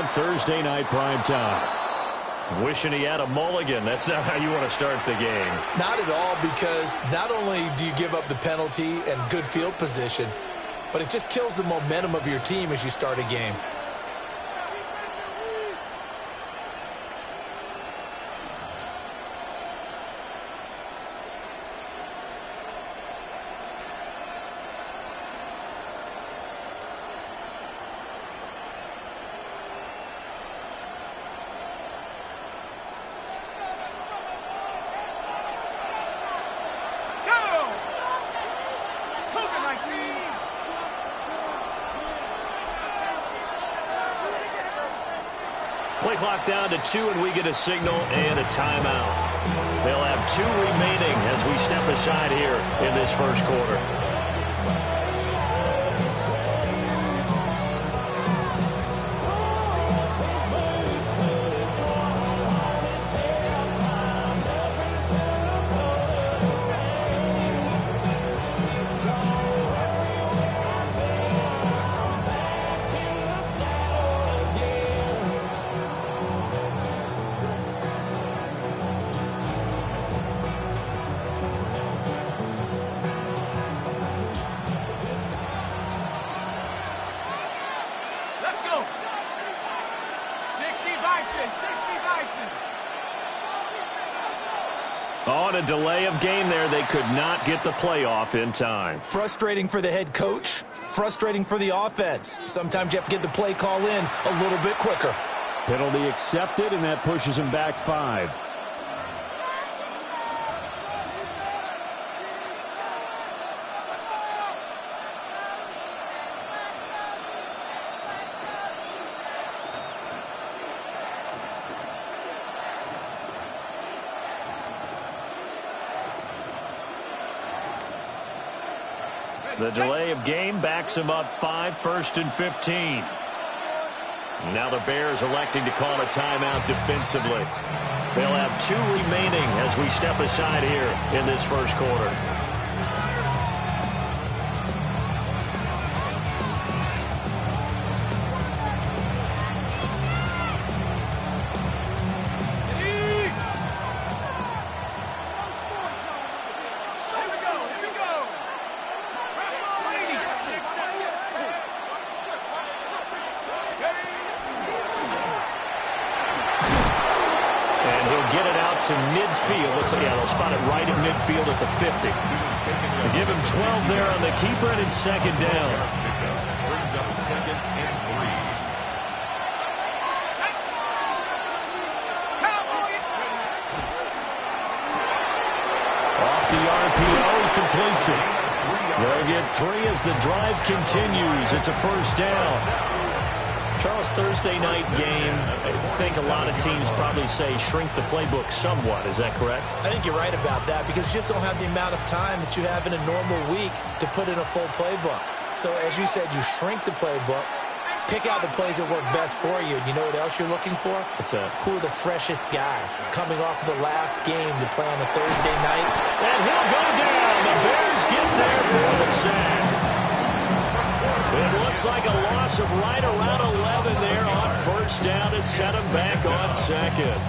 on Thursday night primetime. Wishing he had a mulligan. That's not how you want to start the game. Not at all, because not only do you give up the penalty and good field position, but it just kills the momentum of your team as you start a game. Play clock down to 2, and we get a signal and a timeout. They'll have 2 remaining as we step aside here in this first quarter. On a delay of game there, they could not get the playoff in time. Frustrating for the head coach, frustrating for the offense. Sometimes you have to get the play call in a little bit quicker. Penalty accepted, and that pushes him back 5. The delay of game backs him up 5, 1st and 15. Now the Bears electing to call a timeout defensively. They'll have 2 remaining as we step aside here in this first quarter. To midfield. Looks like they'll spot it right at midfield at the 50. They give him 12 there on the keeper, and it's second down. Brings up 2nd and 3. Off the RPO, he completes it. They'll get 3 as the drive continues. It's a first down. Charles, Thursday night game, I think a lot of teams probably say shrink the playbook somewhat. Is that correct? I think you're right about that, because you just don't have the amount of time that you have in a normal week to put in a full playbook. So as you said, you shrink the playbook, pick out the plays that work best for you. You know what else you're looking for? What's that? Who are the freshest guys coming off of the last game to play on a Thursday night? And he'll go down. The Bears get there for the sack. It looks like a loss of right around 11 there on first down to set him back on second.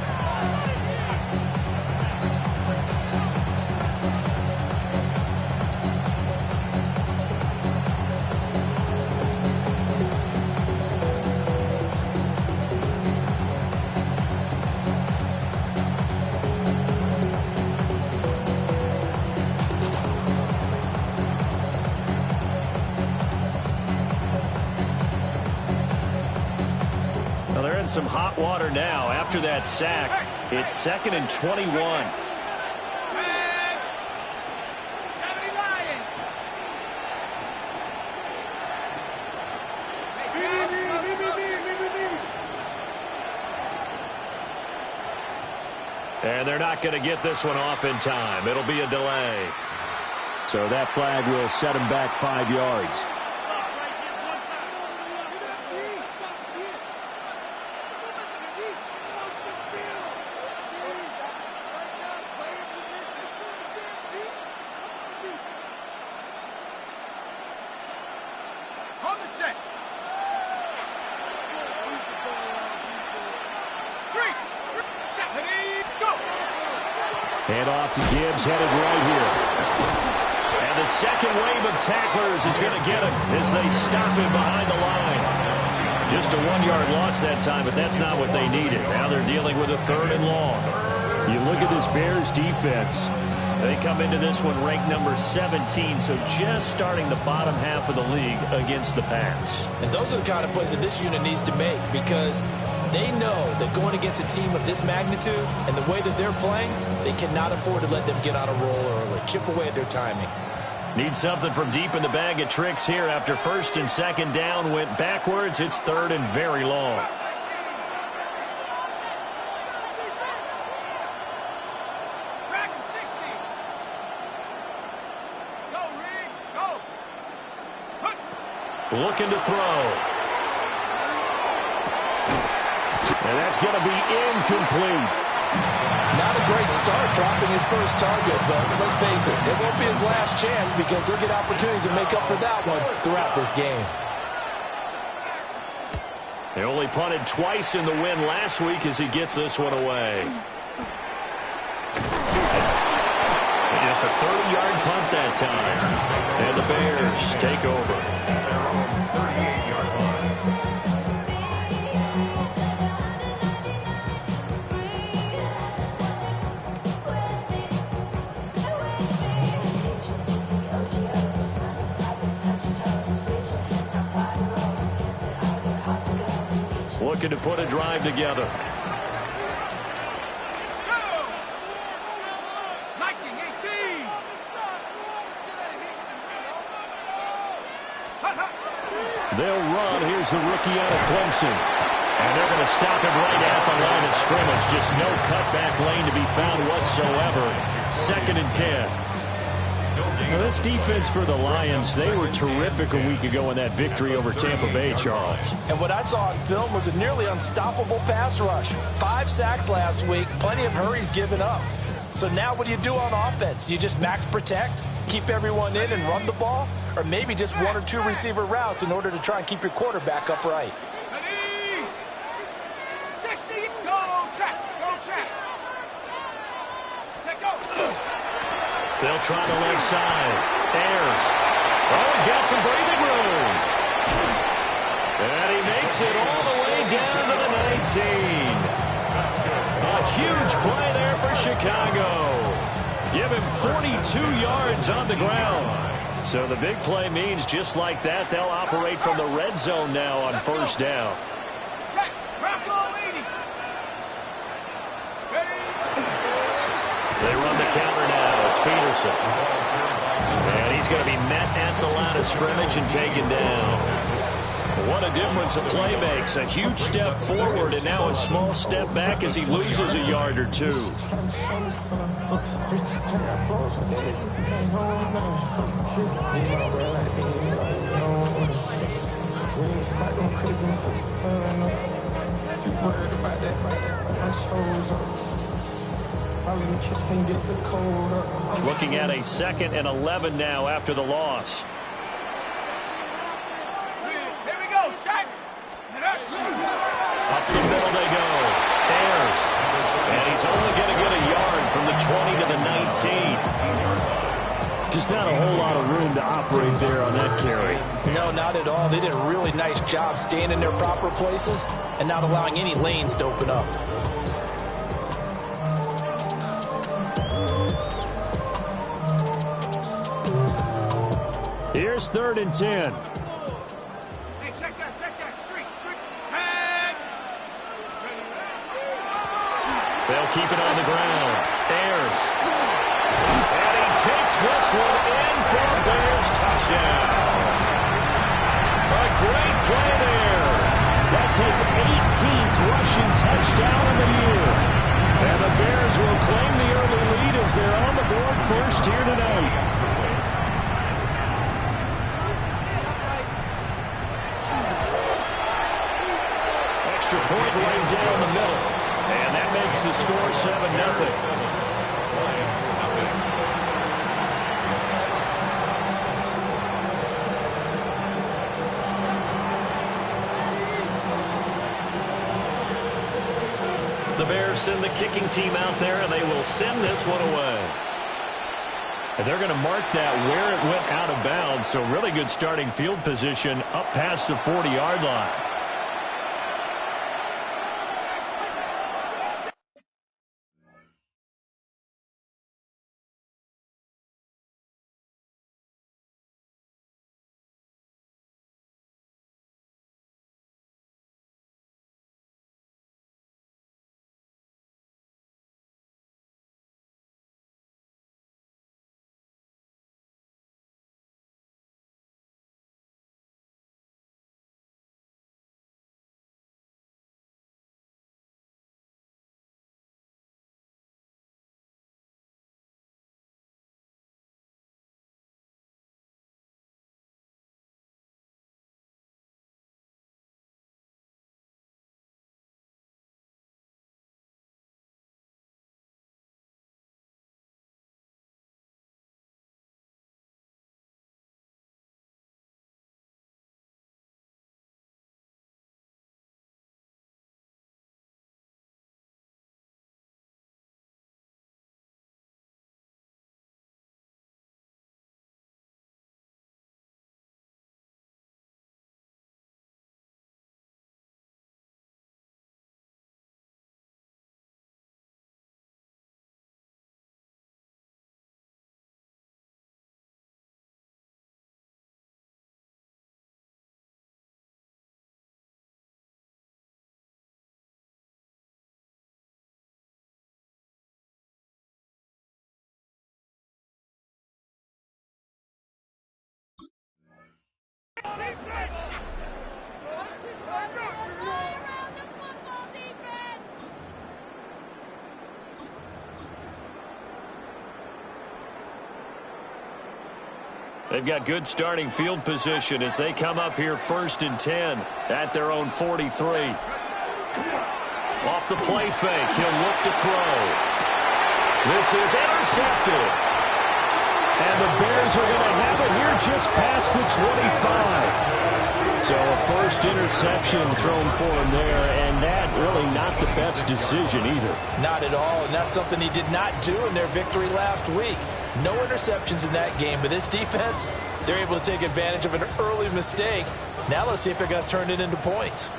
Some hot water now after that sack. It's 2nd and 21. And they're not going to get this one off in time. It'll be a delay. So that flag will set him back 5 yards. Hand off to Gibbs, headed right here. And the second wave of tacklers is going to get him as they stop him behind the line. Just a 1-yard loss that time, but that's not what they needed. Now they're dealing with a 3rd and long. You look at this Bears defense. They come into this one ranked number 17, so just starting the bottom half of the league against the pass. And those are the kind of plays that this unit needs to make, because they know that going against a team of this magnitude and the way that they're playing, they cannot afford to let them get on a roll early. Chip away at their timing. Need something from deep in the bag of tricks here. After 1st and 2nd down went backwards, it's 3rd and very long. Looking to throw. And that's going to be incomplete. Not a great start dropping his first target, but let's face it, it won't be his last chance, because he'll get opportunities to make up for that one throughout this game. They only punted twice in the win last week as he gets this one away. Just a 30-yard punt that time. And the Bears take over. Looking to put a drive together. They'll run. Here's the rookie out of Clemson. And they're going to stop him right at the line of scrimmage. Just no cutback lane to be found whatsoever. 2nd and 10. Now, this defense for the Lions, they were terrific a week ago in that victory over Tampa Bay, Charles. And what I saw on film was a nearly unstoppable pass rush. 5 sacks last week, plenty of hurries given up. So now what do you do on offense? You just max protect, keep everyone in and run the ball? Or maybe just 1 or 2 receiver routes in order to try and keep your quarterback upright? Ready? 60, go track, go track. Check go. They'll try the left side. Ayers. Oh, he's got some breathing room. And he makes it all the way down to the 19. A huge play there for Chicago. Give him 42 yards on the ground. So the big play means just like that, they'll operate from the red zone now on 1st down. Check. Rocco 80. They run the counter now. It's Peterson. And he's going to be met at the line of scrimmage and taken down. What a difference a play makes. A huge step forward and now a small step back as he loses a yard or 2. Looking at a 2nd and 11 now after the loss. Here we go, shot. Up the middle they go. Ayers. And he's only going to get a yard from the 20 to the 19. Just not a whole lot of room to operate there on that carry. No, not at all. They did a really nice job staying in their proper places and not allowing any lanes to open up. Here's 3rd and 10. Hey, check that, street, set. They'll keep it on the ground. Ayers. And he takes this one in for a Bears touchdown. A great play there. That's his 18th rushing touchdown of the year. And the Bears will claim the early lead as they're on the board first here tonight. Extra point right down the middle. And that makes the score 7-0. The Bears send the kicking team out there, and they will send this one away. And they're going to mark that where it went out of bounds, so really good starting field position up past the 40-yard line. They've got good starting field position as they come up here 1st and 10 at their own 43. Off the play fake, he'll look to throw. This is intercepted. And the Bears are going to have it here just past the 25. So a first interception thrown for him there, and that really not the best decision either. Not at all, and that's something he did not do in their victory last week. No interceptions in that game, but this defense, they're able to take advantage of an early mistake. Now let's see if they're going to turn it into points. Hey,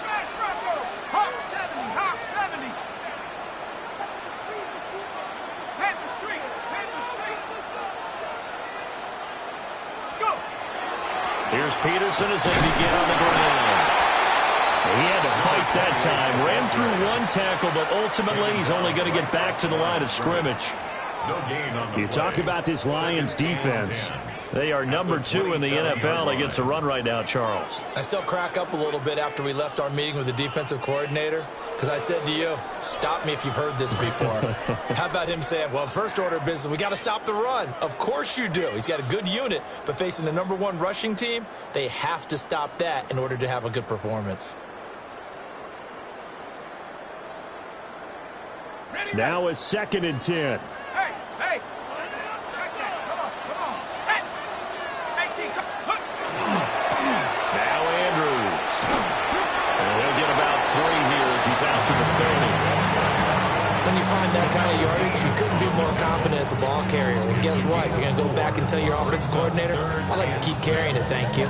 smash Bronco! Hawk 70, Hawk 70! Head the street, head the street! Let's go! Here's Peterson as they begin on the ground. He had to fight that time. Ran through one tackle, but ultimately he's only going to get back to the line of scrimmage. No gain on the You talk about this Lions defense. They are number 2 in the NFL against the run right now, Charles. I still crack up a little bit after we left our meeting with the defensive coordinator, because I said to you, stop me if you've heard this before. How about him saying, well, first order of business, we got to stop the run. Of course you do. He's got a good unit, but facing the number 1 rushing team, they have to stop that in order to have a good performance. Now it's 2nd and 10. Hey, hey! Check that, come on, set! 18, look! Now Andrews. And he'll get about 3 here as he's out to the 30. When you find that kind of yardage, you couldn't be more confident as a ball carrier. And guess what? You're going to go back and tell your offensive coordinator, I'd like to keep carrying it, thank you.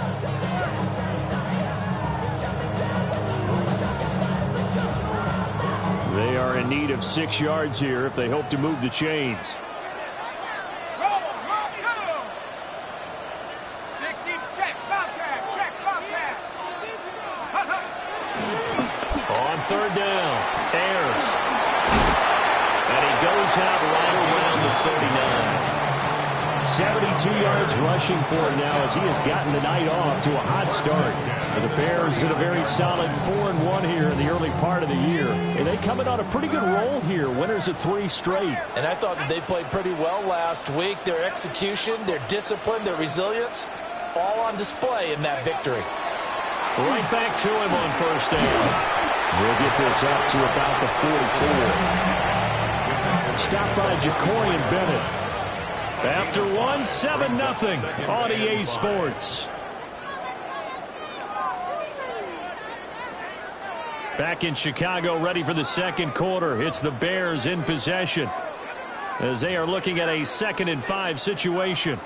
They are in need of 6 yards here if they hope to move the chains. Roll, go! 60, check, Bobcat, On 3rd down, Ayers. And he goes out right around the 39. 72 yards rushing for him now as he has gotten the night off to a hot start. The Bears in a very solid 4-1 here in the early part of the year. And they come in on a pretty good roll here, winners of 3 straight. And I thought that they played pretty well last week. Their execution, their discipline, their resilience, all on display in that victory. Right back to him on 1st down. We'll get this up to about the 44. Stopped by Jacorian Bennett. After 1, 7-0 on EA Sports. Back in Chicago, ready for the second quarter. It's the Bears in possession as they are looking at a 2nd and 5 situation.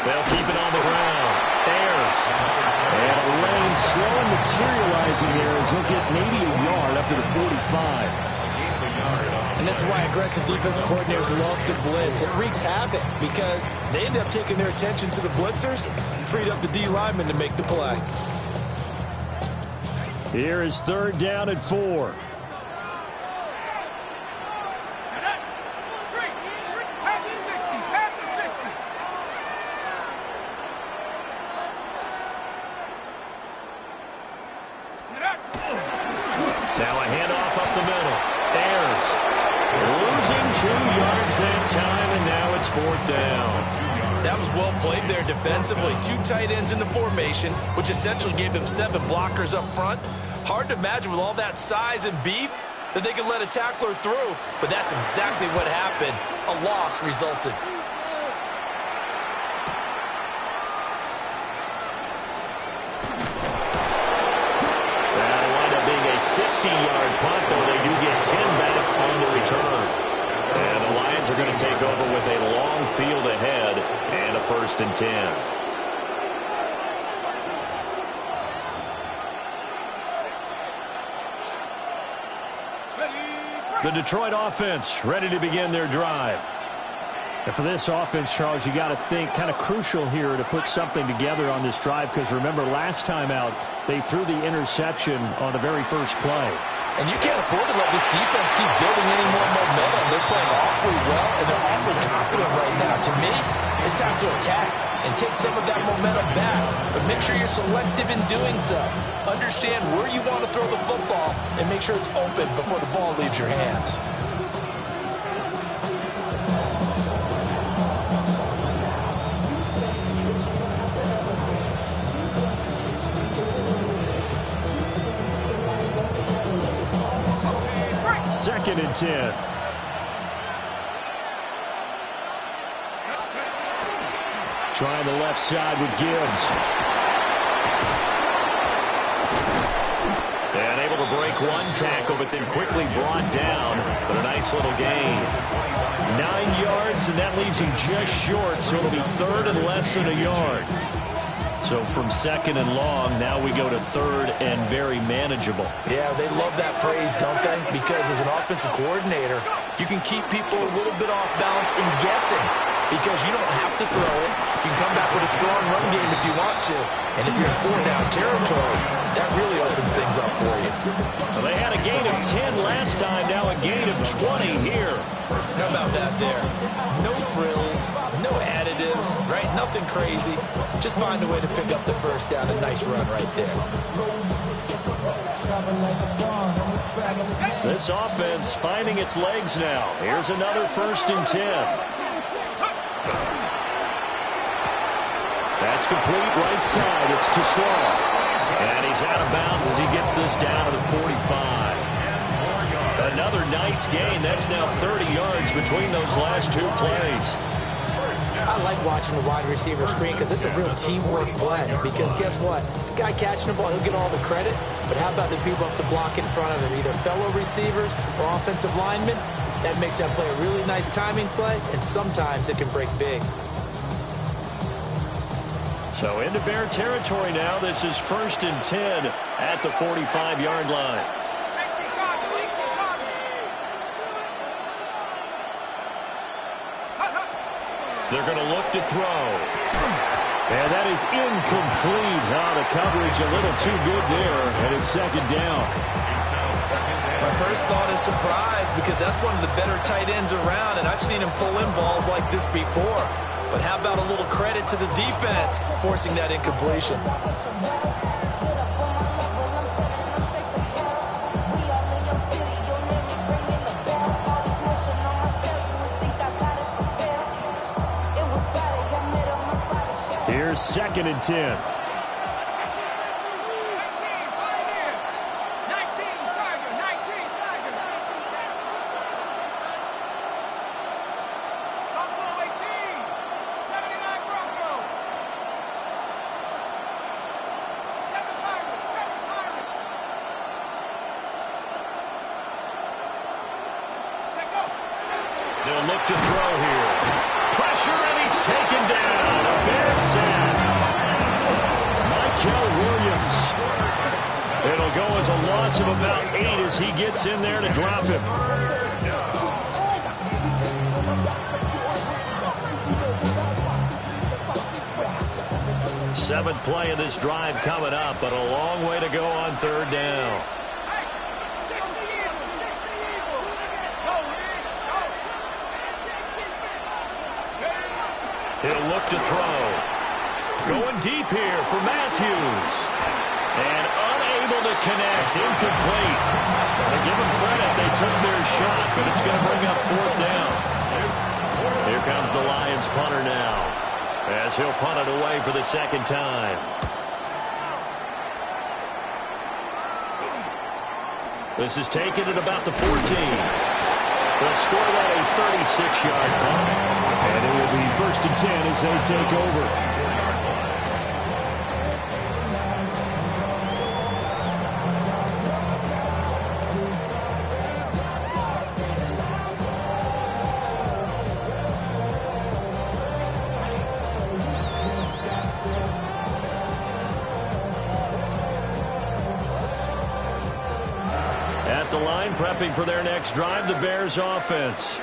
They'll keep it on the ground. Bears. And Lane slowly materializing there as he'll get maybe a yard up to the 45. And this is why aggressive defense coordinators love to blitz. It wreaks havoc because they end up taking their attention to the blitzers and freed up the D lineman to make the play. Here is 3rd down and 4. Now a handoff up the middle. Bears losing 2 yards that time, and now it's 4th down. That was well played there defensively. 2 tight ends in the formation, which essentially gave them 7 blockers up front. Hard to imagine with all that size and beef that they could let a tackler through, but that's exactly what happened. A loss resulted. Punt, though they do get 10 back on the return. And the Lions are going to take over with a long field ahead and a 1st and 10. The Detroit offense ready to begin their drive. And for this offense, Charles, you got to think kind of crucial here to put something together on this drive because remember last time out they threw the interception on the very first play. And you can't afford to let this defense keep building any more momentum. They're playing awfully well, and they're awfully confident right now. To me, it's time to attack and take some of that momentum back. But make sure you're selective in doing so. Understand where you want to throw the football and make sure it's open before the ball leaves your hands. Second and 10. Trying the left side with Gibbs. And able to break 1 tackle, but then quickly brought down. But a nice little gain. 9 yards, and that leaves him just short, so it'll be 3rd and less than a yard. So from 2nd and long, now we go to 3rd and very manageable. Yeah, they love that phrase, don't they? Because as an offensive coordinator, you can keep people a little bit off balance and guessing because you don't have to throw it. You can come back with a strong run game if you want to. And if you're in 4-down territory, that really opens things up for you. Well, they had a gain of 10 last time, now a gain of 20 here. How about that there? No frills, no additives, right? Nothing crazy. Just find a way to pick up the 1st down. A nice run right there. This offense finding its legs now. Here's another 1st and 10. That's complete right side. It's to Slaw. And he's out of bounds as he gets this down to the 45. Another nice gain. That's now 30 yards between those last 2 plays. I like watching the wide receiver screen because it's a real teamwork play. Because guess what? The guy catching the ball, he'll get all the credit. But how about the people up to block in front of him, either fellow receivers or offensive linemen? That makes that play a really nice timing play, and sometimes it can break big. So into Bear territory now. This is 1st and 10 at the 45-yard line. They're going to look to throw. And that is incomplete. Now the coverage a little too good there, and it's 2nd down. My first thought is surprise because that's one of the better tight ends around, and I've seen him pull in balls like this before. But how about a little credit to the defense forcing that incompletion? Here's 2nd and 10. They'll look to throw here. Pressure, and he's taken down. A Bears sack. Michael Williams. It'll go as a loss of about 8 as he gets in there to drop him. Seventh play of this drive coming up, but a long way to go on 3rd down. He'll look to throw. Going deep here for Matthews. And unable to connect. Incomplete. They give them credit. They took their shot, but it's going to bring up 4th down. Here comes the Lions punter now, as he'll punt it away for the 2nd time. This is taken at about the 14. They'll score that a 36-yard punt. And it will be 1st and 10 as they take over. At the line, prepping for their next drive, the Bears offense.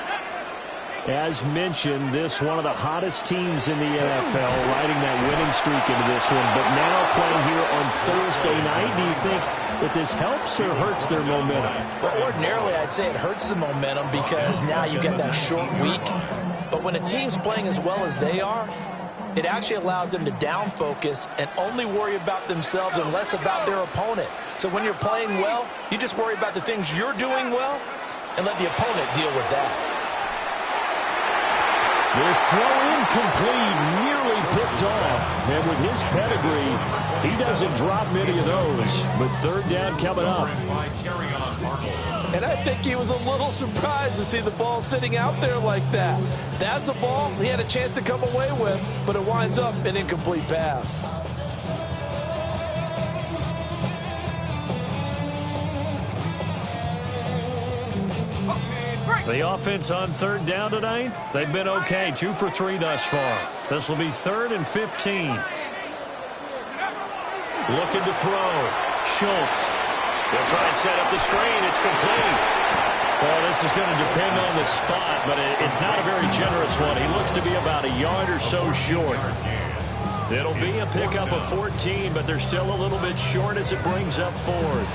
As mentioned, this one of the hottest teams in the NFL, riding that winning streak into this one. But now playing here on Thursday night, do you think that this helps or hurts their momentum? Well, ordinarily, I'd say it hurts the momentum because now you get that short week. But when a team's playing as well as they are, it actually allows them to down focus and only worry about themselves and less about their opponent. So when you're playing well, you just worry about the things you're doing well and let the opponent deal with that. This throw incomplete, nearly picked off. And with his pedigree, he doesn't drop many of those. But 3rd down coming up. And I think he was a little surprised to see the ball sitting out there like that. That's a ball he had a chance to come away with, but it winds up an incomplete pass. The offense on 3rd down tonight, they've been okay. 2 for 3 thus far. This will be 3rd and 15. Looking to throw. Schultz. They'll try and set up the screen. It's complete. Well, this is going to depend on the spot, but it's not a very generous one. He looks to be about a yard or so short. It'll be a pickup of 14, but they're still a little bit short as it brings up 4th.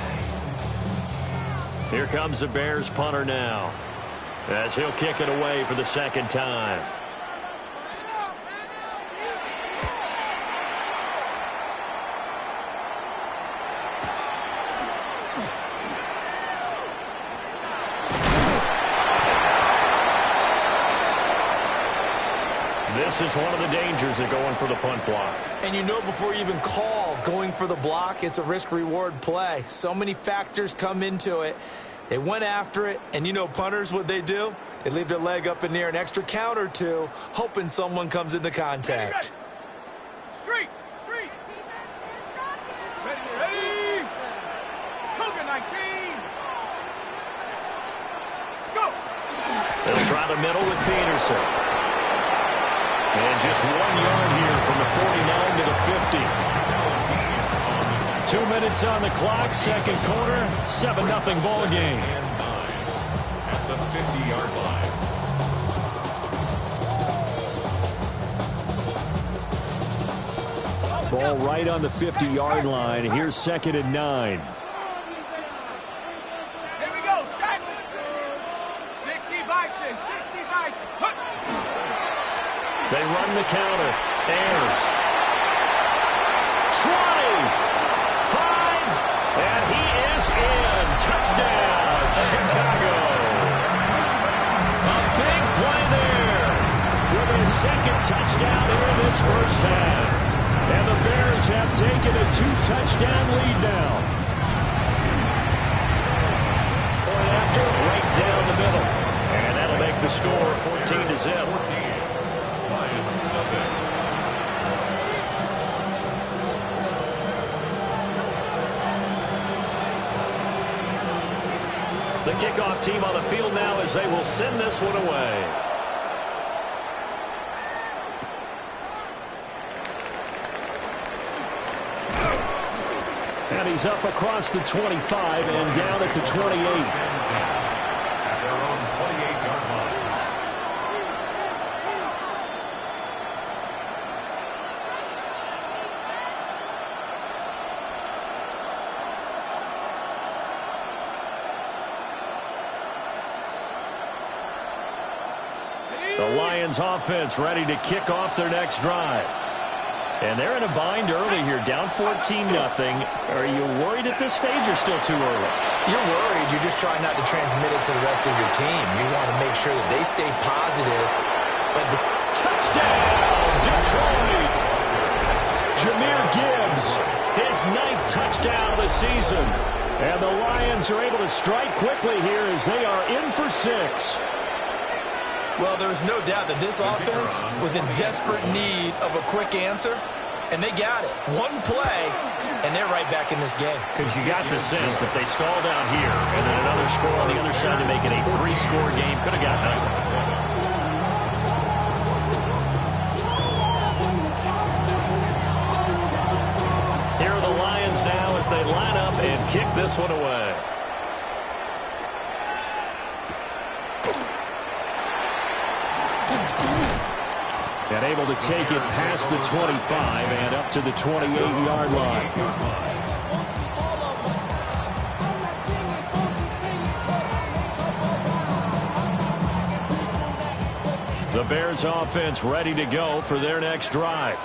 Here comes the Bears punter now, as he'll kick it away for the 2nd time. This is one of the dangers of going for the punt block. And you know before you even call going for the block, it's a risk-reward play. So many factors come into it. They went after it, and you know punters, what they do? They leave their leg up in the air an extra count or two, hoping someone comes into contact. Street! Ready! Cougar 19! Let's go! They'll try the middle with Peterson. And just 1 yard here from the 49 to the 50. 2 minutes on the clock, 2nd quarter, 7-0 ball game. At the 50-yard line. Ball right on the 50-yard line. Here's 2nd and 9. Here we go, shot! 60 Bison, 60 Bison. Hup. They run the counter. Ayers. 20. 5. And he is in. Touchdown, Chicago. A big play there with his 2nd touchdown here in this 1st half. And the Bears have taken a 2-touchdown lead now. Point after, right down the middle. And that'll make the score 14-0. Lions nothing. The kickoff team on the field now as they will send this one away. And he's up across the 25 and down at the 28. At their own 28-yard line. The Lions offense ready to kick off their next drive. And they're in a bind early here, down 14-0. Are you worried at this stage or still too early? You're worried. You're just trying not to transmit it to the rest of your team. You want to make sure that they stay positive. But this Touchdown, Detroit! Jahmyr Gibbs, His 9th touchdown of the season. and the Lions are able to strike quickly here as they are in for 6. Well, there's no doubt that this offense was in desperate need of a quick answer, and they got it. One play, and they're right back in this game. Because you got the sense if they stall down here and then another score on the other side to make it a 3-score game, could have got nothing. Here are the Lions now as they line up and kick this one away. And able to take it past the 25 and up to the 28-yard line. The Bears offense ready to go for their next drive.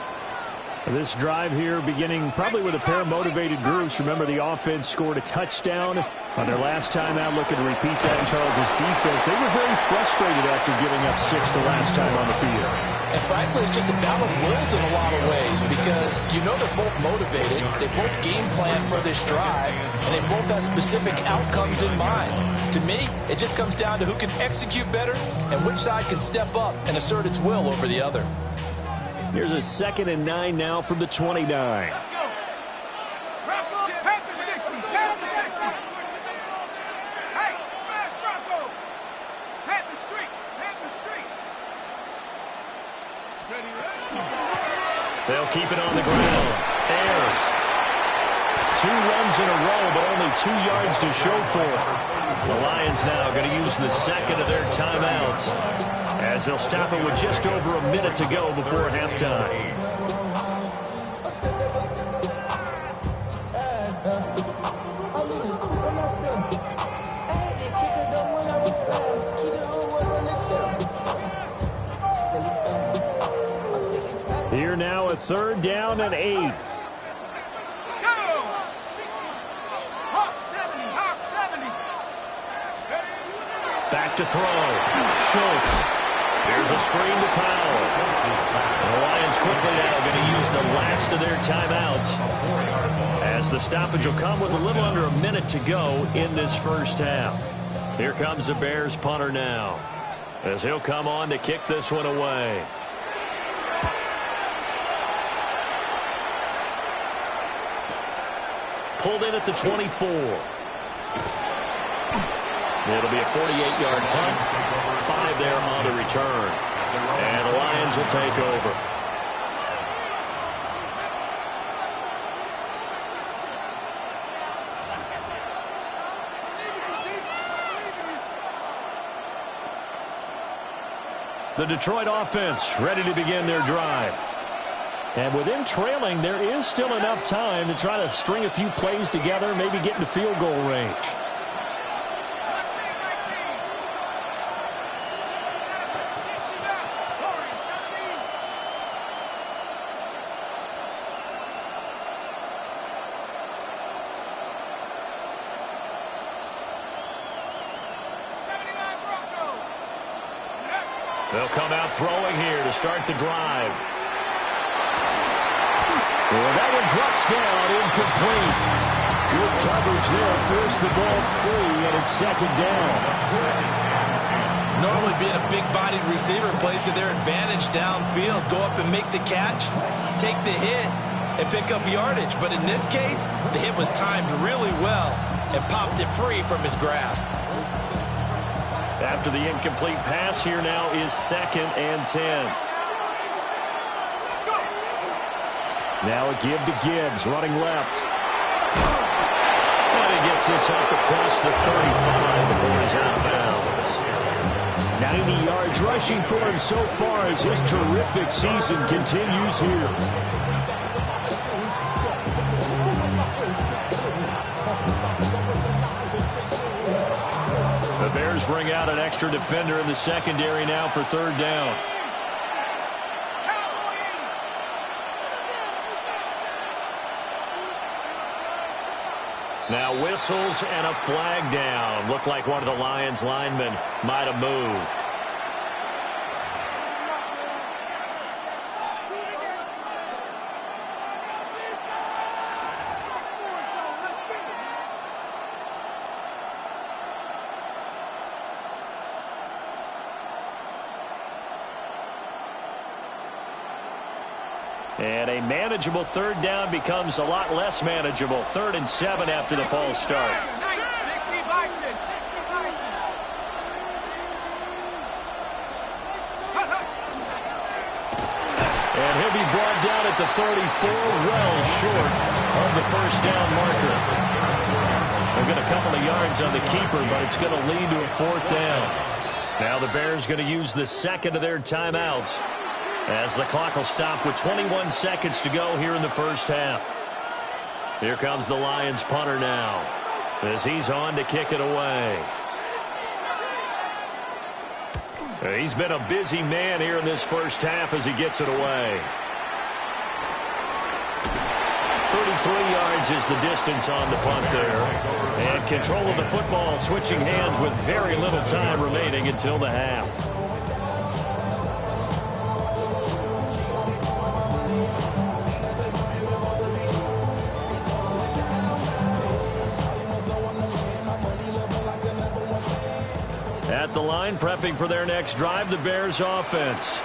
This drive here beginning probably with a pair of motivated groups. Remember, the offense scored a touchdown on their last time out, looking to repeat that in Charles' defense. They were very frustrated after giving up 6 the last time on the field. And frankly, it's just a battle of wills in a lot of ways because you know they're both motivated, they both game plan for this drive, and they both have specific outcomes in mind. To me, it just comes down to who can execute better and which side can step up and assert its will over the other. Here's a 2nd and 9 now from the 29. Let's go. Panther 60. Panther 60. Hey, smash Bronco. Panther Street. Panther Street. Steady, ready? They'll keep it on the ground. Ayers. 2 runs in a row, but only 2 yards to show for it. The Lions now going to use the second of their timeouts as they'll stop it with just over a minute to go before halftime. Here now a 3rd down and 8. Back to throw. Schultz. Here's a screen to Powell. The Lions quickly now going to use the last of their timeouts as the stoppage will come with a little under a minute to go in this first half. Here comes the Bears punter now as he'll come on to kick this one away. Pulled in at the 24. It'll be a 48-yard punt. 5 there on the return. And the Lions will take over. The Detroit offense ready to begin their drive. And with them trailing, there is still enough time to try to string a few plays together, maybe get into field goal range. They'll come out throwing here to start the drive. And that one drops down, incomplete. Good coverage there, forced the ball free, and it's second down. Normally being a big-bodied receiver plays to their advantage downfield. Go up and make the catch, take the hit, and pick up yardage. But in this case, the hit was timed really well and popped it free from his grasp. After the incomplete pass, here now is 2nd and 10. Now a give to Gibbs, running left. And he gets this up across the 35 before he's out of bounds. 90 yards rushing for him so far as his terrific season continues here. The Bears bring out an extra defender in the secondary now for 3rd down. Now whistles and a flag down. Looked like one of the Lions linemen might have moved. And a manageable 3rd down becomes a lot less manageable. 3rd and 7 after the false start. 60 by 6. 60 by 6. And he'll be brought down at the 34, well short of the 1st down marker. They'll get a couple of yards on the keeper, but it's going to lead to a 4th down. Now the Bears going to use the 2nd of their timeouts, as the clock will stop with 21 seconds to go here in the 1st half. Here comes the Lions punter now, as he's on to kick it away. He's been a busy man here in this 1st half as he gets it away. 33 yards is the distance on the punt there. And control of the football switching hands with very little time remaining until the half. At the line, prepping for their next drive, the Bears offense.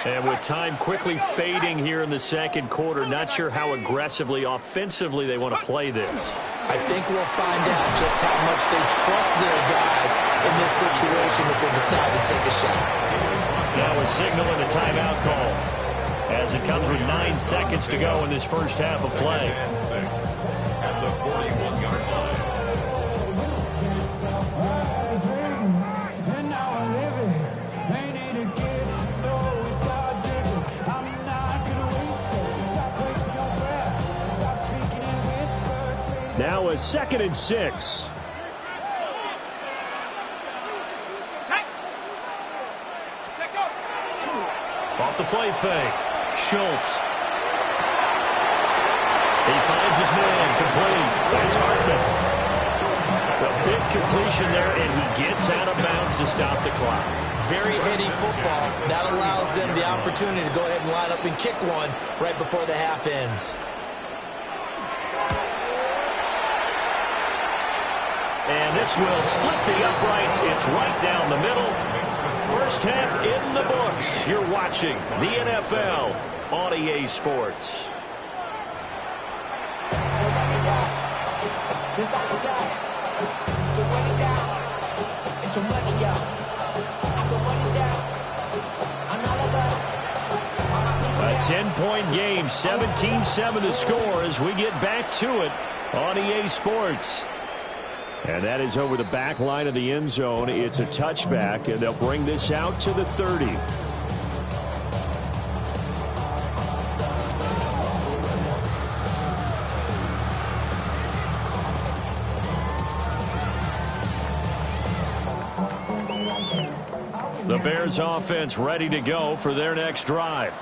And with time quickly fading here in the 2nd quarter, not sure how aggressively, offensively they want to play this. I think we'll find out just how much they trust their guys in this situation if they decide to take a shot. Now a signal and a timeout call, as it comes with 9 seconds to go in this 1st half of play. At the 41-yard line. Now a 2nd and 6. Off the play fake, Schultz. He finds his man, complete. That's Hartman. A big completion there, and he gets out of bounds to stop the clock. Very heady football. That allows them the opportunity to go ahead and line up and kick one right before the half ends. And this will split the uprights. It's right down the middle. 1st half in the books. You're watching the NFL on EA Sports. A 10-point game, 17-7 the score as we get back to it on EA Sports. And that is over the back line of the end zone. It's a touchback, and they'll bring this out to the 30. The Bears offense ready to go for their next drive.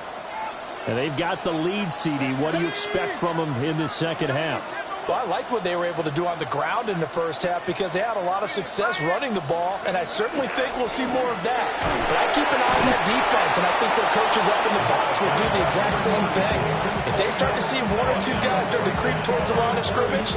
And they've got the lead, CD. What do you expect from them in the 2nd half? Well, I like what they were able to do on the ground in the 1st half because they had a lot of success running the ball, and I certainly think we'll see more of that. But I keep an eye on that defense defense, and I think their coaches up in the box will do the exact same thing. If they start to see one or two guys start to creep towards the line of scrimmage,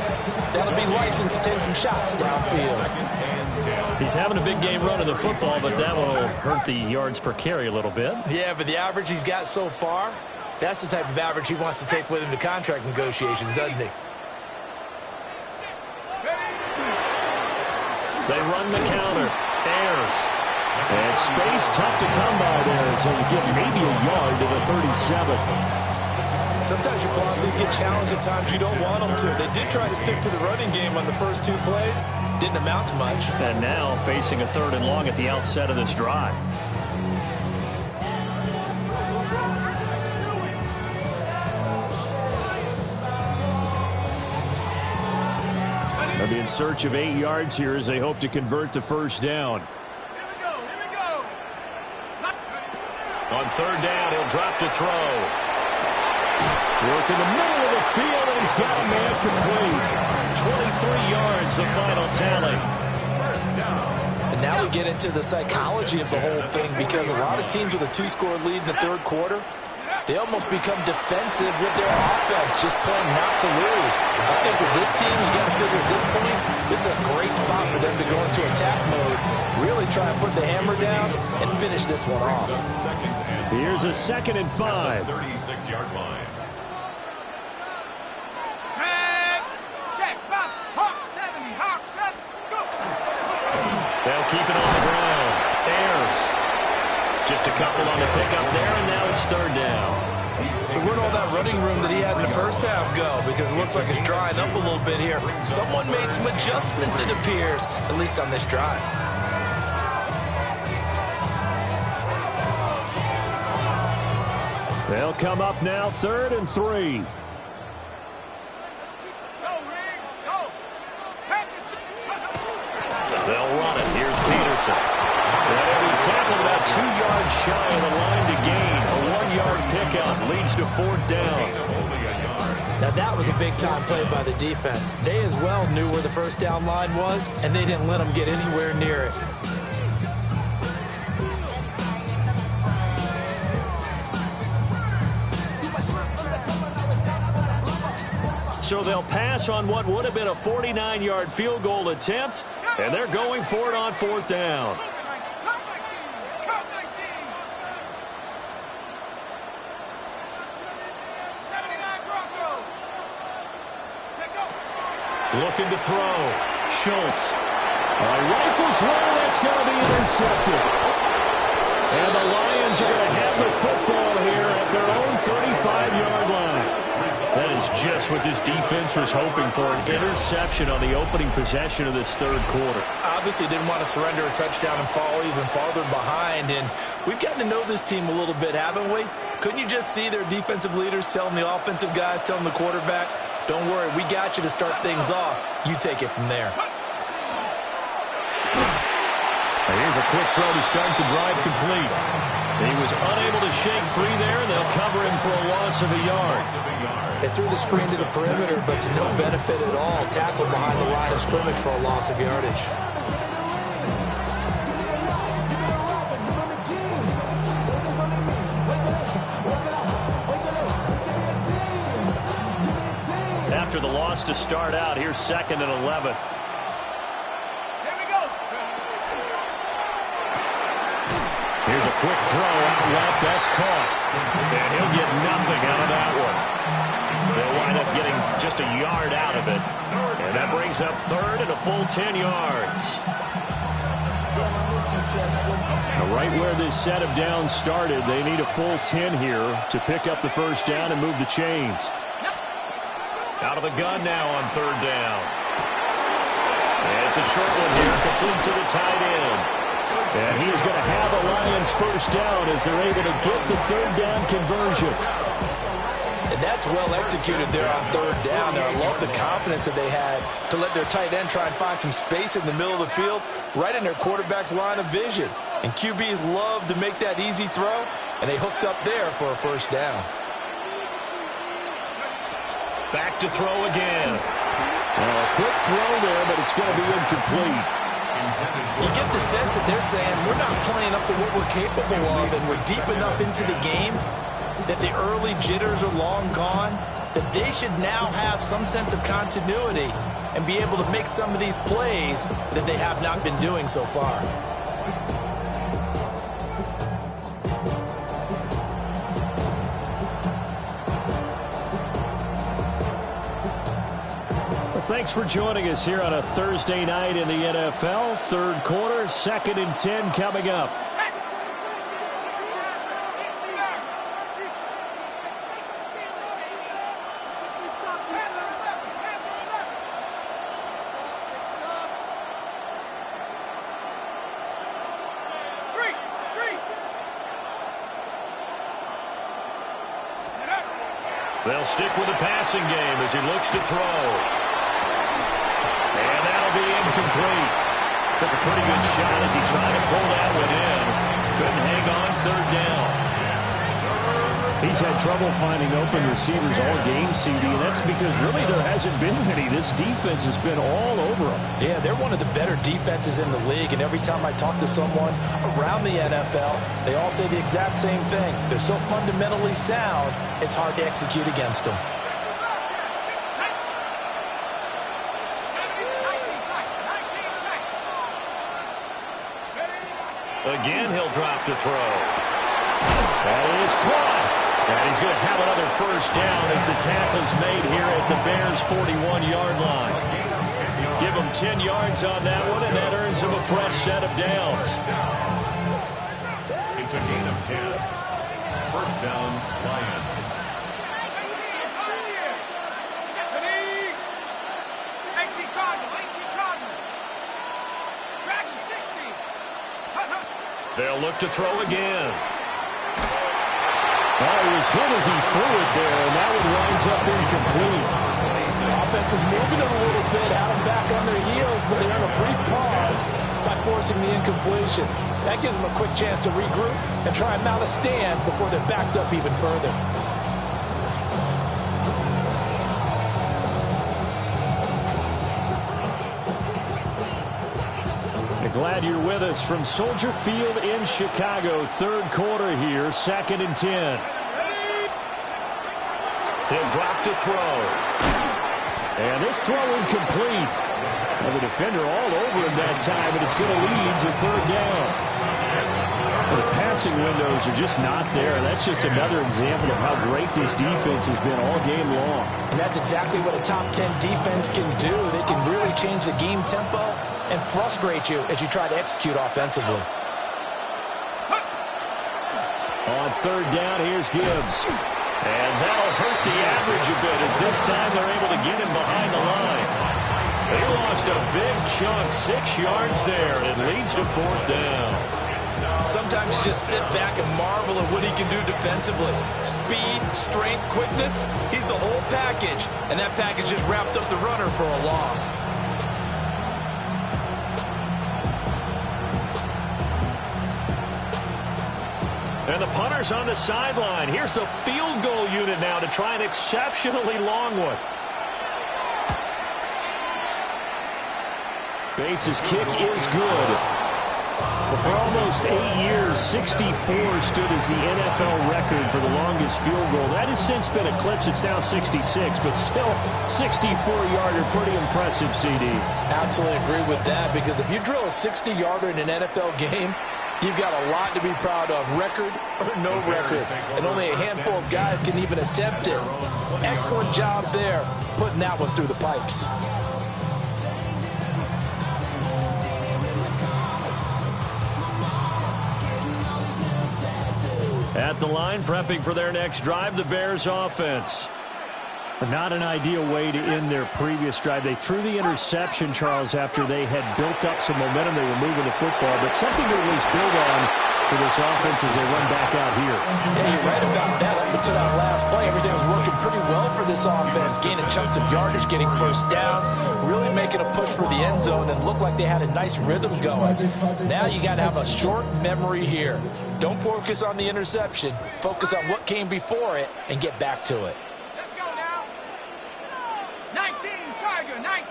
that'll be licensed to take some shots downfield. He's having a big game running the football, but that will hurt the yards per carry a little bit. Yeah, but the average he's got so far, that's the type of average he wants to take with him to contract negotiations, doesn't he? They run the counter. Ayers. And space tough to come by there, so you get maybe a yard to the 37. Sometimes your velocities get challenged at times you don't want them to. They did try to stick to the running game on the first 2 plays. Didn't amount to much. And now facing a 3rd and long at the outset of this drive. They'll be in search of 8 yards here as they hope to convert the first down. Here we go. On 3rd down, he'll drop to throw. Work in the middle of the field, and he's got a man complete. 23 yards, the final tally. And now we get into the psychology of the whole thing, because a lot of teams with a 2-score lead in the 3rd quarter, they almost become defensive with their offense, just playing not to lose. I think with this team, you got to figure at this point, this is a great spot for them to go into attack mode, really try and put the hammer down and finish this one off. Here's a 2nd and 5. 36-yard line. Check. Bob. Hawk 70. Hawk 7. Go. They'll keep it on the ground. Ayers. Just a couple on the pickup there, and now it's 3rd down. So where'd all that running room that he had in the first half go? Because it looks like it's drying up a little bit here. Someone made some adjustments, it appears, at least on this drive. They'll come up now 3rd and 3. Go, Ring. Go. Practice. They'll run it. Here's Peterson. They'll be tackled about 2 yards shy of the line to gain. A 1-yard pickup leads to 4th down. Now that was a big-time play by the defense. They as well knew where the first down line was, and they didn't let them get anywhere near it. So they'll pass on what would have been a 49-yard field goal attempt, and they're going for it on 4th down. Come 19. 79 Bronco. Take over. Looking to throw. Schultz. Rifles one, that's going to be intercepted. And the Lions are going to have the football here at their own 35-yard line. That is just what this defense was hoping for, an interception on the opening possession of this 3rd quarter. Obviously didn't want to surrender a touchdown and fall even farther behind, and we've gotten to know this team a little bit, haven't we? Couldn't you just see their defensive leaders telling the offensive guys, telling the quarterback, don't worry, we got you to start things off. You take it from there. Here's a quick throw to start the drive complete. He was unable to shake free there, and they'll cover him for a loss of a yard. They threw the screen to the perimeter, but to no benefit at all. Tackled behind the line of scrimmage for a loss of yardage. After the loss to start out, here's 2nd and 11. Here we go. Here's a quick throw out left. That's caught. And he'll get nothing out of that one. They'll wind up getting just a yard out of it. And that brings up 3rd and a full 10 yards. Now, right where this set of downs started, they need a full 10 here to pick up the first down and move the chains. Out of the gun now on 3rd down. And it's a short one here, complete to the tight end. And he's going to have the Lions first down as they're able to get the 3rd down conversion. And that's well executed there on 3rd down. There, I love the confidence that they had to let their tight end try and find some space in the middle of the field, right in their quarterback's line of vision. And QBs love to make that easy throw, and they hooked up there for a first down. Back to throw again. A quick throw there, but it's going to be incomplete. You get the sense that they're saying we're not playing up to what we're capable of, and we're deep enough into the game that the early jitters are long gone, that they should now have some sense of continuity and be able to make some of these plays that they have not been doing so far. Thanks for joining us here on a Thursday night in the NFL. Third quarter, 2nd and 10 coming up. They'll stick with the passing game as he looks to throw. And that'll be incomplete. Took a pretty good shot as he tried to pull that one in. Couldn't hang on 3rd down. He's had trouble finding open receivers all game, CD, and that's because really there hasn't been many. This defense has been all over them. Yeah, they're one of the better defenses in the league, and every time I talk to someone around the NFL, they all say the exact same thing. They're so fundamentally sound, it's hard to execute against them. Again, he'll drop to throw. That is caught. And he's going to have another first down as the tackle's made here at the Bears' 41-yard line. Give him 10 yards on that one, and that earns him a fresh set of downs. It's a gain of 10. First down, Lions. They'll look to throw again. Oh, he was hit as he threw it there, and that one winds up incomplete. The offense was moving it a little bit, had them back on their heels, but they earned a brief pause by forcing the incompletion. That gives them a quick chance to regroup and try and mount a stand before they're backed up even further. Glad you're with us from Soldier Field in Chicago. Third quarter here, 2nd and 10. He'll drop to throw. And this throw incomplete. And the defender all over him that time, and it's going to lead to 3rd down. The passing windows are just not there. That's just another example of how great this defense has been all game long. And that's exactly what a top 10 defense can do. They can really change the game tempo and frustrate you as you try to execute offensively. On 3rd down, here's Gibbs. And that'll hurt the average a bit as this time they're able to get him behind the line. They lost a big chunk, 6 yards there, and it leads to 4th down. Sometimes you just sit back and marvel at what he can do defensively. Speed, strength, quickness, he's the whole package. And that package just wrapped up the runner for a loss. And the punter's on the sideline. Here's the field goal unit now to try an exceptionally long one. Bates' kick is good. But for almost 8 years, 64 stood as the NFL record for the longest field goal. That has since been eclipsed. It's now 66, but still 64-yarder. Pretty impressive, CD. Absolutely agree with that, because if you drill a 60-yarder in an NFL game, you've got a lot to be proud of, record or no record. And only a handful of guys can even attempt it. Excellent job there, putting that one through the pipes. At the line, prepping for their next drive, the Bears offense. Not an ideal way to end their previous drive. They threw the interception, Charles, after they had built up some momentum. They were moving the football, but something to at least build on for this offense as they run back out here. Yeah, you're right about that. Up until that last play, everything was working pretty well for this offense, gaining chunks of yardage, getting first downs, really making a push for the end zone, and looked like they had a nice rhythm going. Now you got to have a short memory here. Don't focus on the interception. Focus on what came before it and get back to it. Let's go now. 19, Tiger, 19.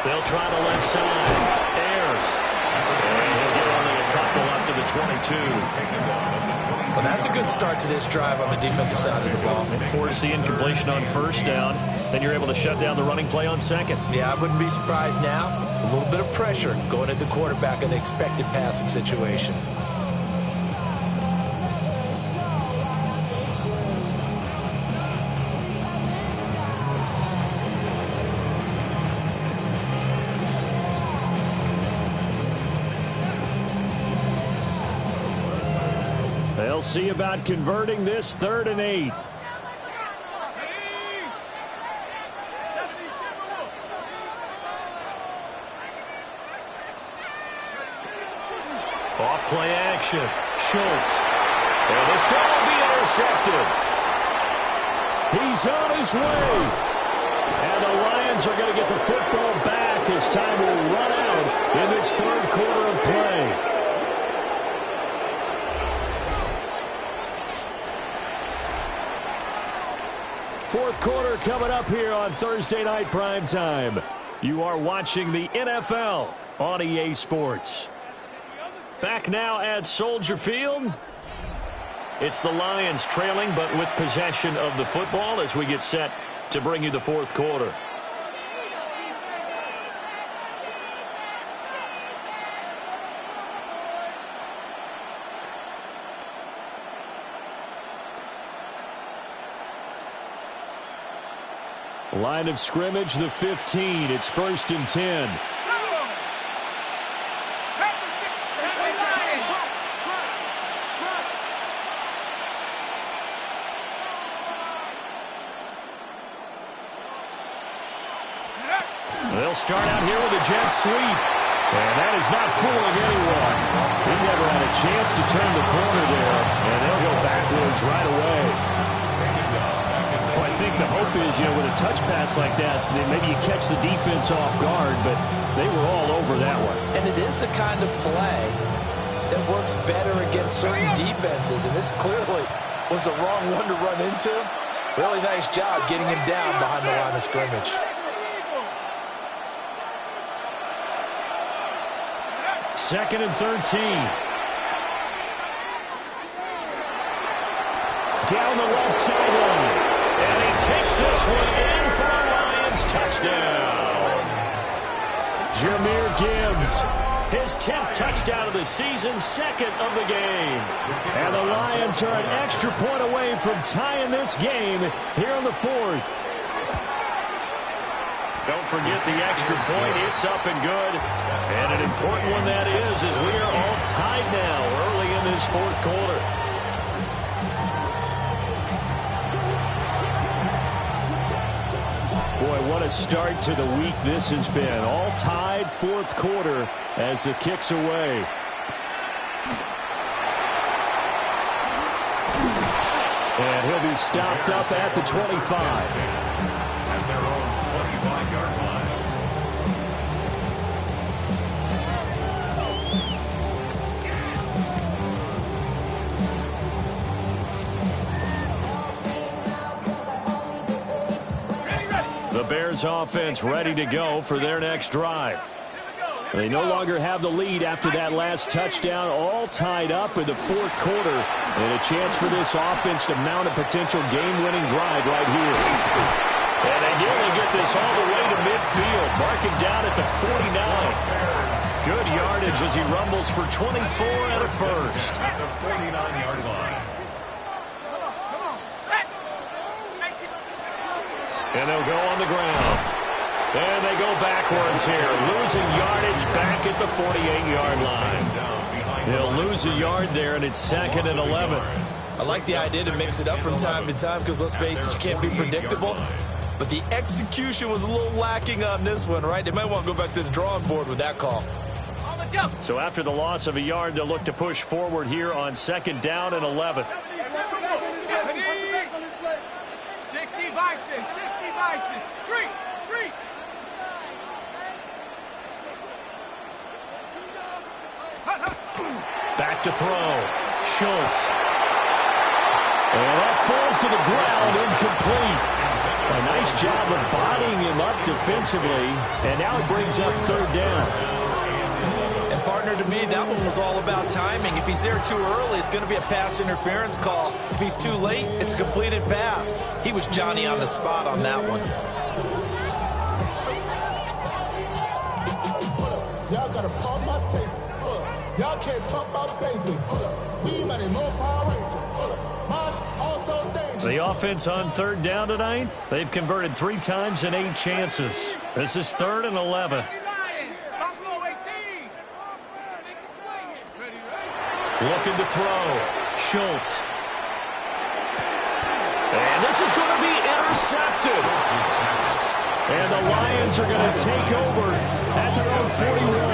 They'll try the left side. Ayers. And he'll get only a couple up to the 22. Well, that's a good start to this drive on the defensive side of the ball. Force the incompletion on first down. Then you're able to shut down the running play on second. Yeah, I wouldn't be surprised now. A little bit of pressure going at the quarterback in the expected passing situation. They'll see about converting this 3rd and 8. Off play action. Schultz. And this time will be intercepted. He's on his way. And the Lions are going to get the football back as time will run out in this 3rd quarter of play. Fourth quarter coming up here on Thursday Night Primetime. You are watching the NFL on EA Sports. Back now at Soldier Field. It's the Lions trailing, but with possession of the football as we get set to bring you the fourth quarter. Line of scrimmage, the 15. It's 1st and 10. They'll start out here with a jet sweep. And that is not fooling anyone. He never had a chance to turn the corner there. And they'll go backwards right away. Well, I think the hope is, with a touch pass like that, maybe you catch the defense off guard, but they were all over that one. And it is the kind of play that works better against certain defenses, and this clearly was the wrong one to run into. Really nice job getting him down behind the line of scrimmage. Second and 13. Down the left sideline. And he takes this one in for a Lions touchdown. Jahmyr Gibbs. His 10th touchdown of the season, 2nd of the game. And the Lions are an extra point away from tying this game here in the 4th. Don't forget the extra point. It's up and good. And an important one that is, as we are all tied now early in this fourth quarter. Boy, what a start to the week this has been. All tied, fourth quarter as the kick's away. And he'll be stopped up at the 25. At their own 25-yard line. The Bears offense ready to go for their next drive. They no longer have the lead after that last touchdown, all tied up in the fourth quarter, and a chance for this offense to mount a potential game-winning drive right here. And they nearly get this all the way to midfield, marking down at the 49. Good yardage as he rumbles for 24 and a first. At the 49-yard line. And they'll go on the ground. And they go backwards here, losing yardage back at the 48-yard line. They'll lose a yard there, and it's 2nd and 11. I like the idea to mix it up from time to time because, let's face it, you can't be predictable. But the execution was a little lacking on this one, right? They might want to go back to the drawing board with that call. So after the loss of a yard, they'll look to push forward here on 2nd down and 11. 60 Bison, 60 Bison, street, street. Back to throw. Schultz. And that falls to the ground, incomplete. A nice job of bodying him up defensively, and now it brings up third down. And partner, to me, that one was all about timing. If he's there too early, it's going to be a pass interference call. If he's too late, it's a completed pass. He was Johnny on the spot on that one. Y'all got to pump my taste. Y'all can't talk about basic. We might more Power Ranger. Mine also dangerous. The offense on third down tonight, they've converted 3 times in 8 chances. This is 3rd and 11. Looking to throw. Schultz. And this is going to be intercepted. And the Lions are going to take over at their own 41.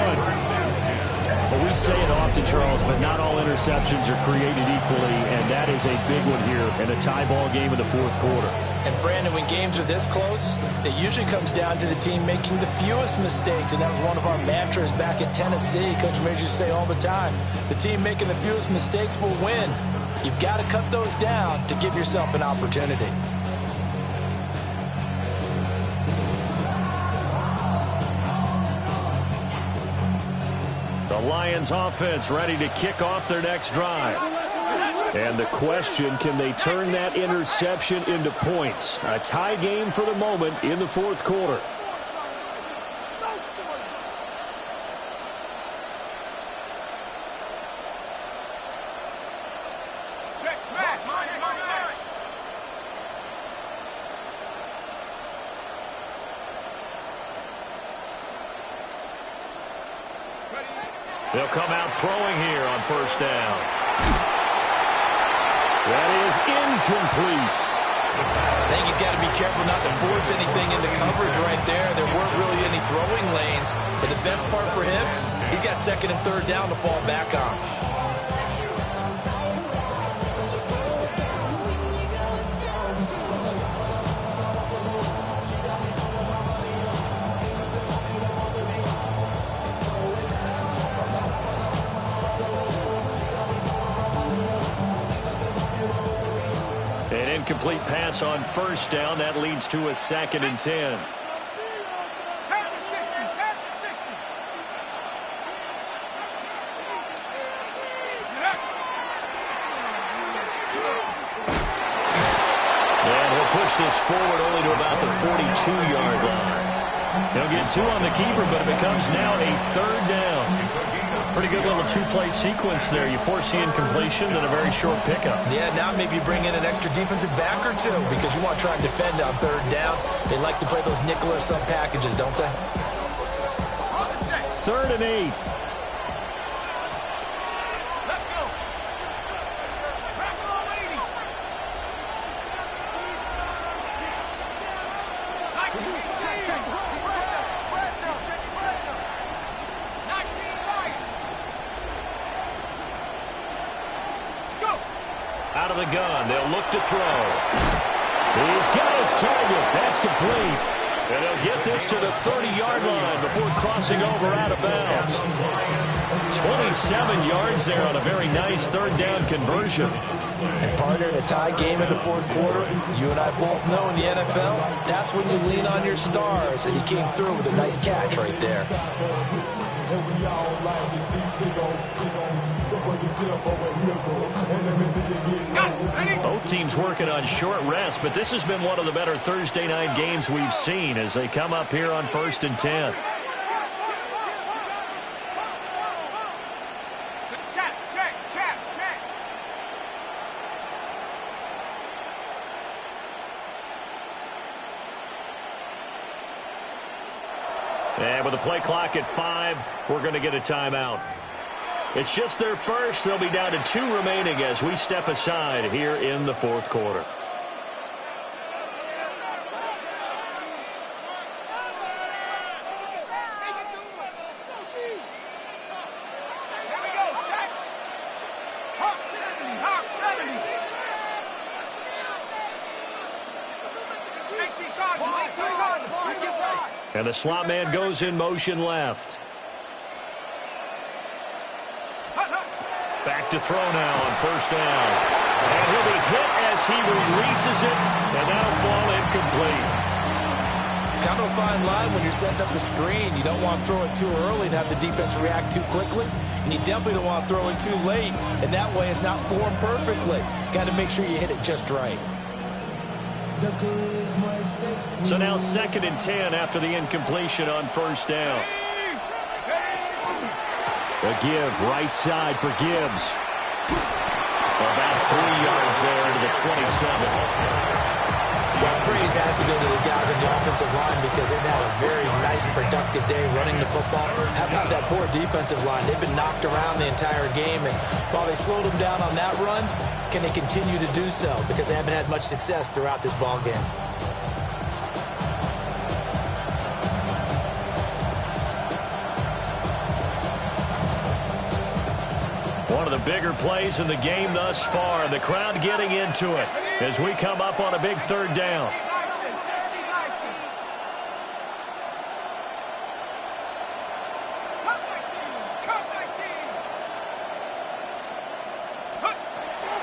Well, we say it often, Charles, but not all interceptions are created equally, and that is a big one here in a tie ball game in the 4th quarter. And, Brandon, when games are this close, it usually comes down to the team making the fewest mistakes, and that was one of our mantras back at Tennessee. Coach Major used to say all the time, the team making the fewest mistakes will win. You've got to cut those down to give yourself an opportunity. The Lions offense ready to kick off their next drive. And the question, can they turn that interception into points? A tie game for the moment in the 4th quarter. They'll come out throwing here on 1st down. That is incomplete. I think he's got to be careful not to force anything into coverage right there. There weren't really any throwing lanes. But the best part for him, he's got 2nd and 3rd down to fall back on. Incomplete pass on 1st down. That leads to a 2nd and 10. And he'll push this forward only to about the 42-yard line. He'll get 2 on the keeper, but it becomes now a 3rd down. Pretty good little 2-play sequence there. You force the incompletion, then a very short pickup. Yeah, now maybe you bring in an extra defensive back or 2 because you want to try and defend on 3rd down. They like to play those nickel or sub packages, don't they? 3rd and 8. Let's go. Out of the gun, they'll look to throw. He's got his target. That's complete. And they'll get this to the 30-yard line before crossing over out of bounds. 27 yards there on a very nice 3rd down conversion. And partner, in a tie game in the 4th quarter, you and I both know in the NFL, that's when you lean on your stars, and he came through with a nice catch right there. Both teams working on short rest, but this has been one of the better Thursday night games we've seen as they come up here on 1st and 10. Check. And with the play clock at 5, we're going to get a timeout. It's just their first. They'll be down to 2 remaining as we step aside here in the 4th quarter. And the slot man goes in motion left. Back back to throw now on first down. And he'll be hit as he releases it, and that'll fall incomplete. Kind of a fine line when you're setting up the screen. You don't want to throw it too early and have the defense react too quickly. And you definitely don't want to throw it too late. And that way it's not formed perfectly. Got to make sure you hit it just right. So now 2nd and 10 after the incompletion on first down. A give right side for Gibbs. About 3 yards there to the 27. Well, praise has to go to the guys on the offensive line because they've had a very nice, productive day running the football. How about that poor defensive line? They've been knocked around the entire game, and while they slowed them down on that run, can they continue to do so? Because they haven't had much success throughout this ball game. One of the bigger plays in the game thus far. The crowd getting into it as we come up on a big 3rd down.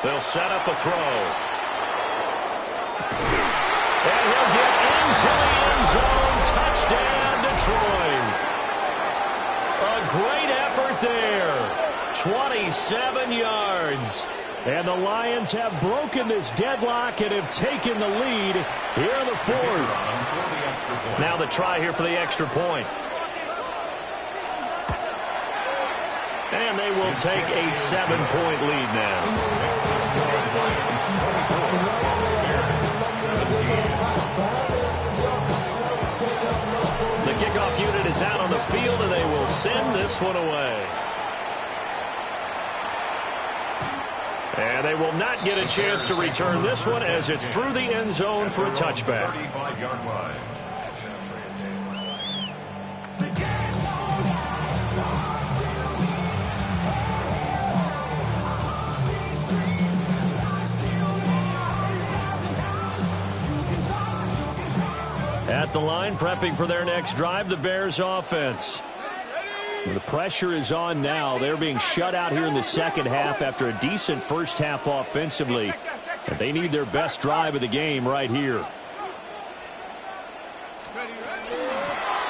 They'll set up a throw. And he'll get into the end zone. Touchdown, Detroit. A great effort there. 27 yards. And the Lions have broken this deadlock and have taken the lead here in the 4th. Now the try here for the extra point. And they will take a 7-point lead now. The kickoff unit is out on the field, and they will send this one away. And they will not get a chance to return this one as it's through the end zone for a touchback. 35-yard line. At the line, prepping for their next drive, the Bears offense. The pressure is on now. They're being shut out here in the second half after a decent first half offensively. And they need their best drive of the game right here.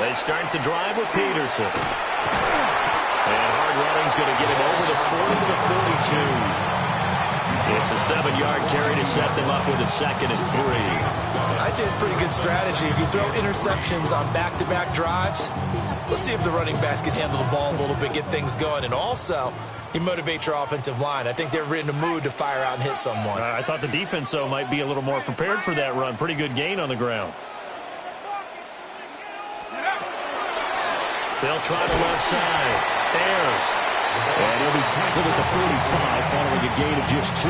They start the drive with Peterson. And hard running's going to get him over the 40 to the 42. It's a 7-yard carry to set them up with a 2nd and 3. I'd say it's pretty good strategy. If you throw interceptions on back-to-back drives, let's see if the running backs can handle the ball a little bit, get things going. And also, you motivate your offensive line. I think they're in the mood to fire out and hit someone. I thought the defense, though, might be a little more prepared for that run. Pretty good gain on the ground. They'll try the left side. Ayers. And he'll be tackled at the 45 following a gain of just 2.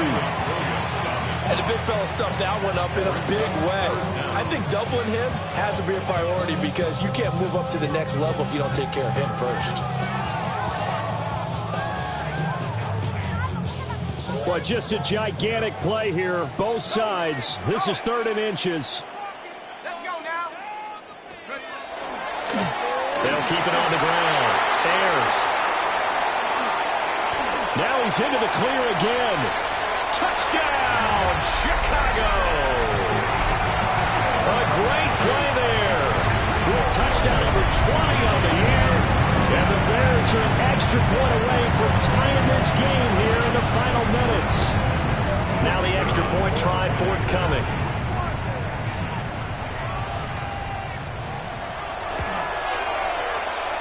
And the big fella stuffed that one up in a big way. I think doubling him has to be a priority because you can't move up to the next level if you don't take care of him first. Well, just a gigantic play here, both sides. This is 3rd and inches. Let's go now. They'll keep it on the ground. Ayers. Now he's into the clear again. Touchdown, Chicago. A great play there. With touchdown number 20 on the year. And the Bears are an extra point away from tying this game here in the final minutes. Now the extra point try forthcoming.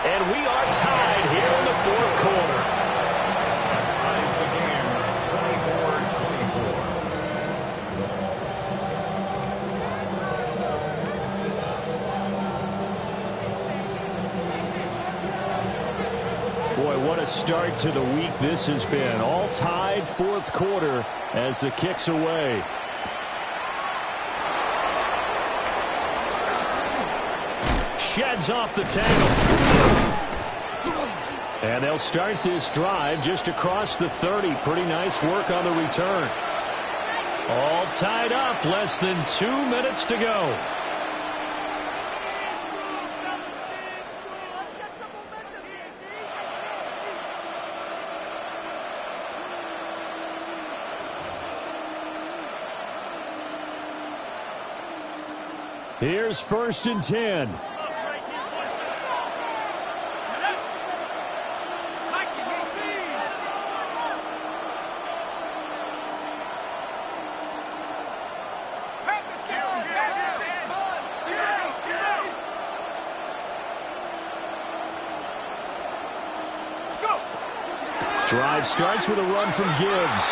And we are tied here in the 4th quarter. Boy, what a start to the week this has been. All tied 4th quarter as the kick's away. Sheds off the tackle. And they'll start this drive just across the 30. Pretty nice work on the return. All tied up. Less than 2 minutes to go. Here's 1st and 10. Drive starts with a run from Gibbs.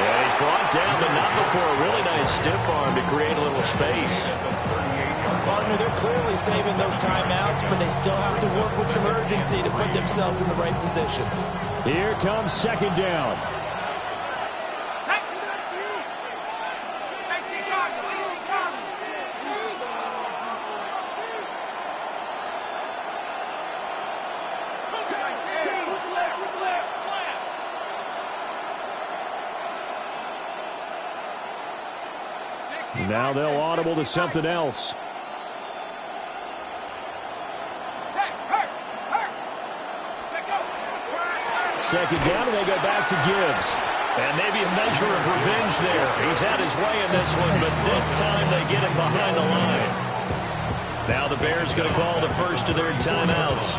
And he's brought down, but not before a really nice stiff arm to create a little space. Partner, they're clearly saving those timeouts, but they still have to work with some urgency to put themselves in the right position. Here comes 2nd down. Now they'll audible to something else. Second down, and they go back to Gibbs. And maybe a measure of revenge there. He's had his way in this one, but this time they get him behind the line. Now the Bears going to call the first of their timeouts,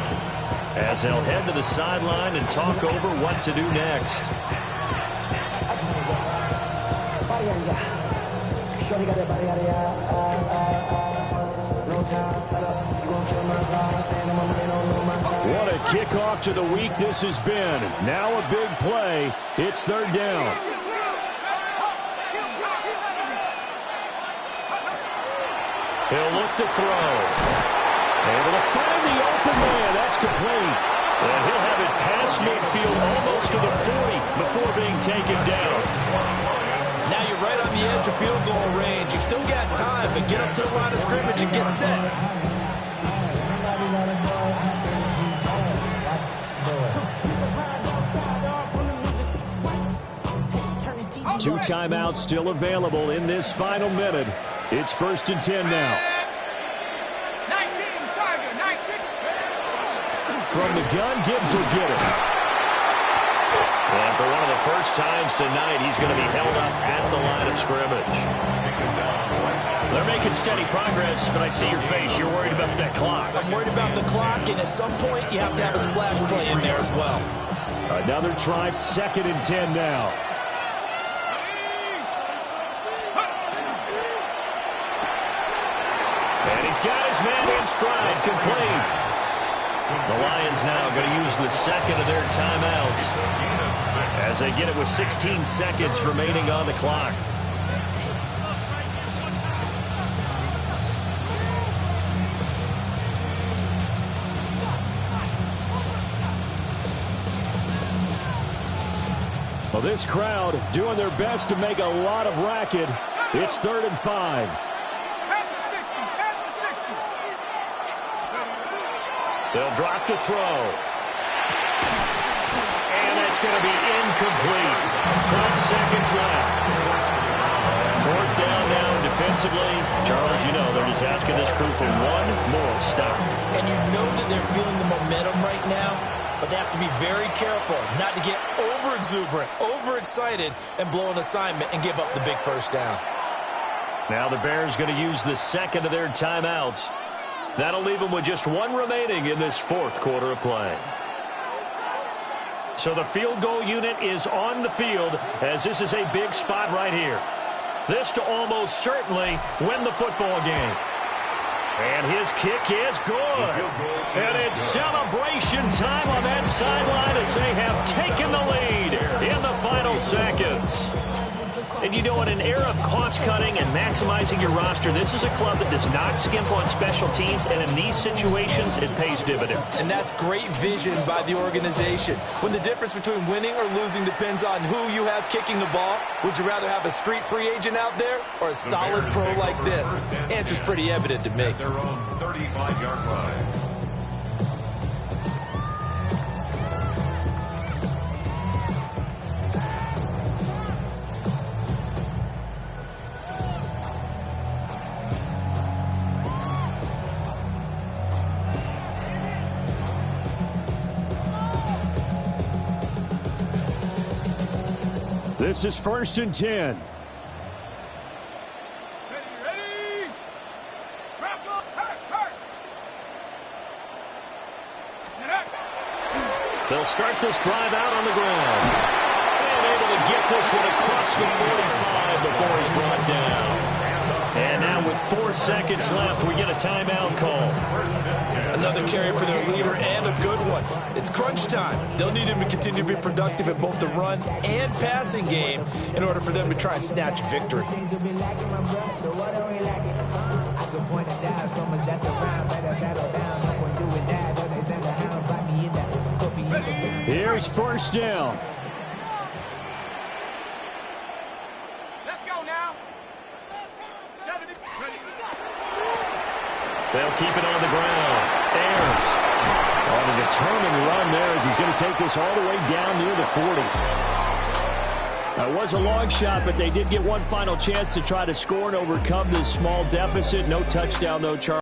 as they'll head to the sideline and talk over what to do next. What a kickoff to the week this has been. Now a big play. It's 3rd down. He'll look to throw. Able to find the open man. That's complete. And he'll have it past midfield almost to the 40 before being taken down. Now you're right on the edge of field goal range. You still got time, but get up to the line of scrimmage and get set. Two timeouts still available in this final minute. It's 1st and 10 now. 19, Tiger, 19. From the gun, Gibbs will get it. And for one of the first times tonight, he's going to be held up at the line of scrimmage. They're making steady progress, but I see your face. You're worried about that clock. I'm worried about the clock, and at some point, you have to have a splash play in there as well. Another try, 2nd and 10 now. And he's got his man in stride, complete. The Lions now going to use the second of their timeouts as they get it with 16 seconds remaining on the clock. Well, this crowd doing their best to make a lot of racket. It's 3rd and 5. They'll drop to throw. And that's going to be incomplete. 12 seconds left. 4th down now defensively. Charles, you know they're just asking this crew for one more stop. And you know that they're feeling the momentum right now, but they have to be very careful not to get over-exuberant, over-excited, and blow an assignment and give up the big first down. Now the Bears going to use the second of their timeouts. That'll leave them with just one remaining in this 4th quarter of play. So the field goal unit is on the field, as this is a big spot right here. This to almost certainly win the football game. And his kick is good. And it's celebration time on that sideline as they have taken the lead in the final seconds. And you know, in an era of cost-cutting and maximizing your roster, this is a club that does not skimp on special teams, and in these situations, it pays dividends. And that's great vision by the organization. When the difference between winning or losing depends on who you have kicking the ball, would you rather have a street free agent out there or a solid pro like this? Answer's pretty evident to me. At their own 35-yard line. This is 1st and 10. Ready? They'll start this drive out on the ground. And able to get this one across the 45 before he's brought down. And now with 4 seconds left, we get a timeout call. Another carry for their leader and a good one. It's crunch time. They'll need him to continue to be productive in both the run and passing game in order for them to try and snatch a victory. Here's first down. Let's go now. They'll keep it on the ground. Ayers On a determined run there as he's going to take this all the way down near the 40. That was a long shot, but they did get one final chance to try to score and overcome this small deficit. No touchdown, though, Charles.